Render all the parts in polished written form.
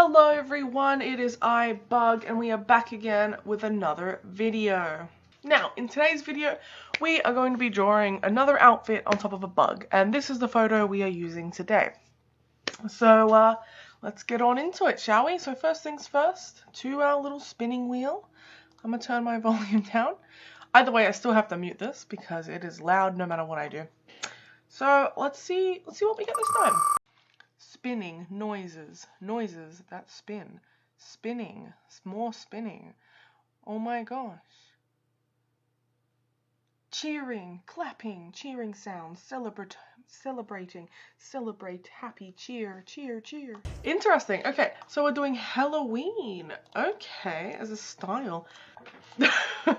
Hello everyone, it is I, Bug, and we are back again with another video. Now, in today's video, we are going to be drawing another outfit on top of a bug, and this is the photo we are using today. So, let's get on into it, shall we? So first things first, to our little spinning wheel. I'm going to turn my volume down. Either way, I still have to mute this because it is loud no matter what I do. So, let's see what we get this time. Spinning, noises, that spin. Spinning, more spinning. Oh my gosh. Cheering, clapping, cheering sounds, celebrating, celebrate, happy, cheer, cheer, cheer. Interesting. Okay, so we're doing Halloween. Okay, as a style. Oh,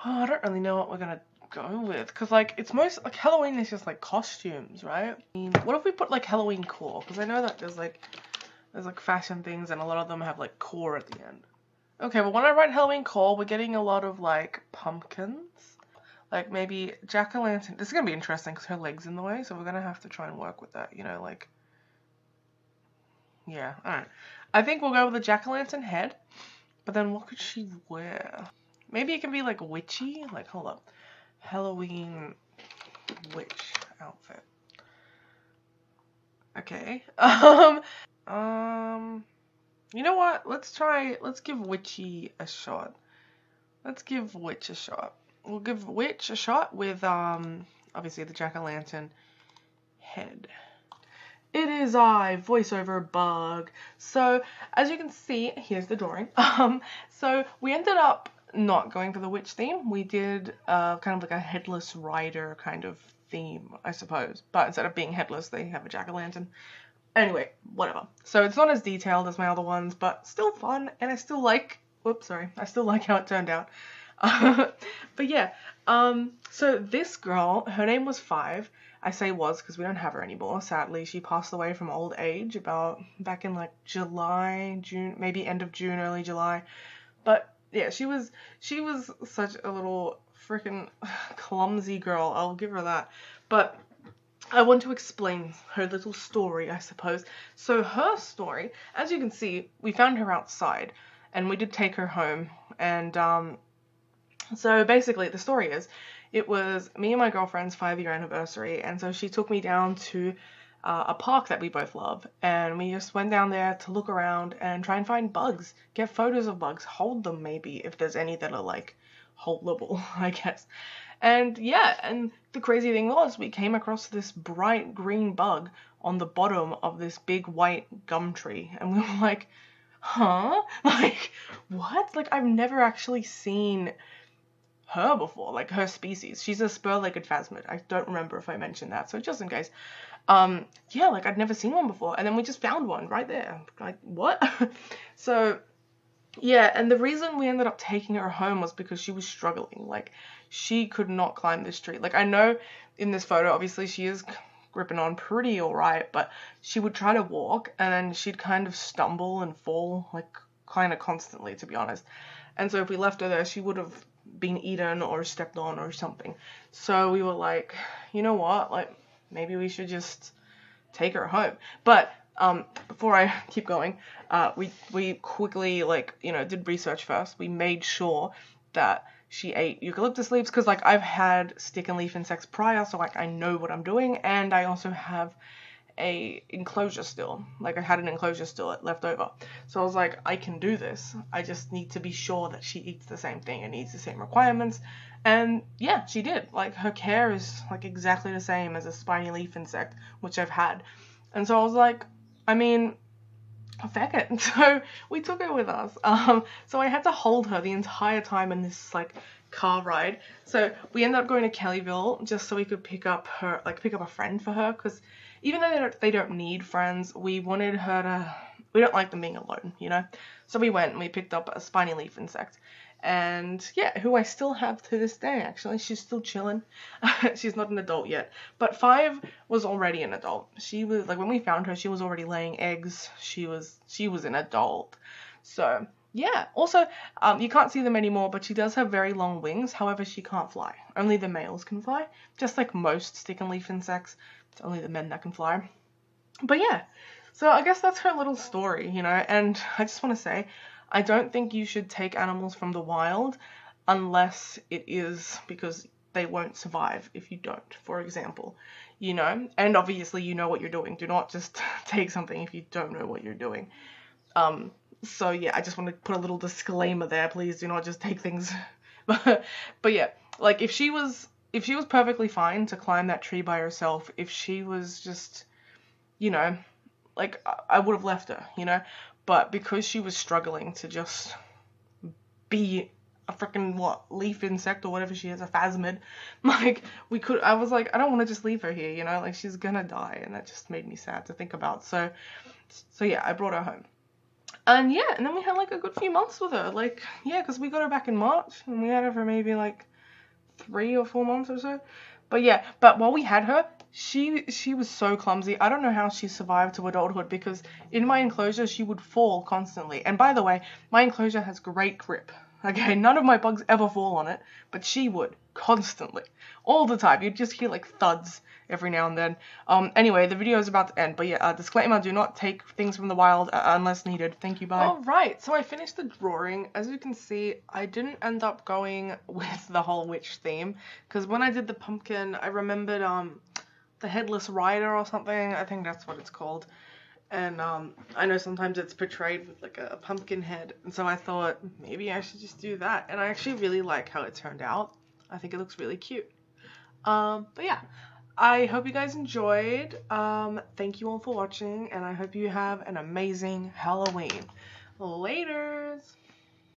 I don't really know what we're gonna go with, because like it's most like Halloween is just like costumes, right? I mean, what if we put like Halloween core, because I know that there's like fashion things and a lot of them have like core at the end. Okay, well when I write Halloween core, we're getting a lot of like pumpkins, like maybe jack-o'-lantern. This is gonna be interesting because her leg's in the way, so we're gonna have to try and work with that, you know, like, yeah. All right, I think we'll go with a jack-o'-lantern head, but then what could she wear? Maybe it can be like witchy, like, hold up. Halloween witch outfit. Okay. You know what? Let's give witchy a shot. Let's give witch a shot. We'll give witch a shot with, obviously the jack-o'-lantern head. It is I, voiceover Bug. So, as you can see, here's the drawing. So we ended up not going for the witch theme. We did kind of like a headless rider kind of theme, I suppose. But instead of being headless, they have a jack-o'-lantern. Anyway, whatever. So it's not as detailed as my other ones, but still fun, and I still like, I still like how it turned out. But yeah, so this girl, her name was Five. I say was because we don't have her anymore, sadly. She passed away from old age about back in like July, June, maybe end of June, early July. But yeah, she was such a little freaking clumsy girl, I'll give her that. But I want to explain her little story, I suppose. So her story, as you can see, we found her outside, and we did take her home, and so basically the story is, it was me and my girlfriend's 5-year anniversary, and so she took me down to a park that we both love, and we just went down there to look around and try and find bugs, get photos of bugs, hold them maybe, if there's any that are like holdable, I guess. And yeah, and the crazy thing was, we came across this bright green bug on the bottom of this big white gum tree, and we were like, huh? Like, what? Like, I've never actually seen her before, like her species. She's a spur-legged phasmid. I don't remember if I mentioned that, so just in case. Yeah, like I'd never seen one before, and then we just found one right there. Like, what? So yeah, and the reason we ended up taking her home was because she was struggling. Like, she could not climb this tree. Like, I know in this photo, obviously she is gripping on pretty alright, but she would try to walk and then she'd kind of stumble and fall, like, kind of constantly, to be honest. And so if we left her there, she would have been eaten or stepped on or something. So we were like, you know what, like, maybe we should just take her home. But before I keep going, we quickly, like, you know, did research first. We made sure that she ate eucalyptus leaves, because like I've had stick and leaf insects prior, so like I know what I'm doing, and I also have a enclosure still. Like, I had an enclosure still left over, so I was like, I can do this. I just need to be sure that she eats the same thing and eats the same requirements. And yeah, she did. Like, her care is like exactly the same as a spiny leaf insect, which I've had. And so I was like, I mean, feck it. So we took her with us. So I had to hold her the entire time in this like car ride. So we ended up going to Kellyville just so we could pick up a friend for her, because even though they don't need friends, we wanted her to, we don't like them being alone, you know? So we went and we picked up a spiny leaf insect. And yeah, who I still have to this day, actually. She's still chilling. She's not an adult yet. But Five was already an adult. She was, like, when we found her, she was already laying eggs. She was an adult. So yeah, also, you can't see them anymore, but she does have very long wings. However, she can't fly. Only the males can fly. Just like most stick and leaf insects, it's only the men that can fly. But yeah, So I guess that's her little story, you know, and I just want to say, I don't think you should take animals from the wild unless it is because they won't survive if you don't, for example, you know, and obviously you know what you're doing. Do not just take something if you don't know what you're doing. So yeah, I just want to put a little disclaimer there. Please do not just take things. But yeah, like if she was perfectly fine to climb that tree by herself, if she was just, you know, like I would have left her, you know, but because she was struggling to just be a freaking leaf insect or whatever she is, a phasmid, like I was like, I don't want to just leave her here, you know, like she's gonna die, and that just made me sad to think about. So yeah, I brought her home. And yeah, and then we had like a good few months with her. Like, yeah, because we got her back in March, and we had her for maybe like 3 or 4 months or so. But yeah, but while we had her, she was so clumsy. I don't know how she survived to adulthood, because in my enclosure she would fall constantly. And by the way, my enclosure has great grip. Okay, none of my bugs ever fall on it, but she would constantly, all the time. You'd just hear like thuds every now and then. Anyway, the video is about to end, but yeah, disclaimer: do not take things from the wild unless needed. Thank you. Bye. All right, so I finished the drawing. As you can see, I didn't end up going with the whole witch theme, because when I did the pumpkin, I remembered the headless rider or something. I think that's what it's called. And I know sometimes it's portrayed with like a pumpkin head, and so I thought maybe I should just do that. And I actually really like how it turned out. I think it looks really cute. But yeah, I hope you guys enjoyed. Thank you all for watching, and I hope you have an amazing Halloween. Laters!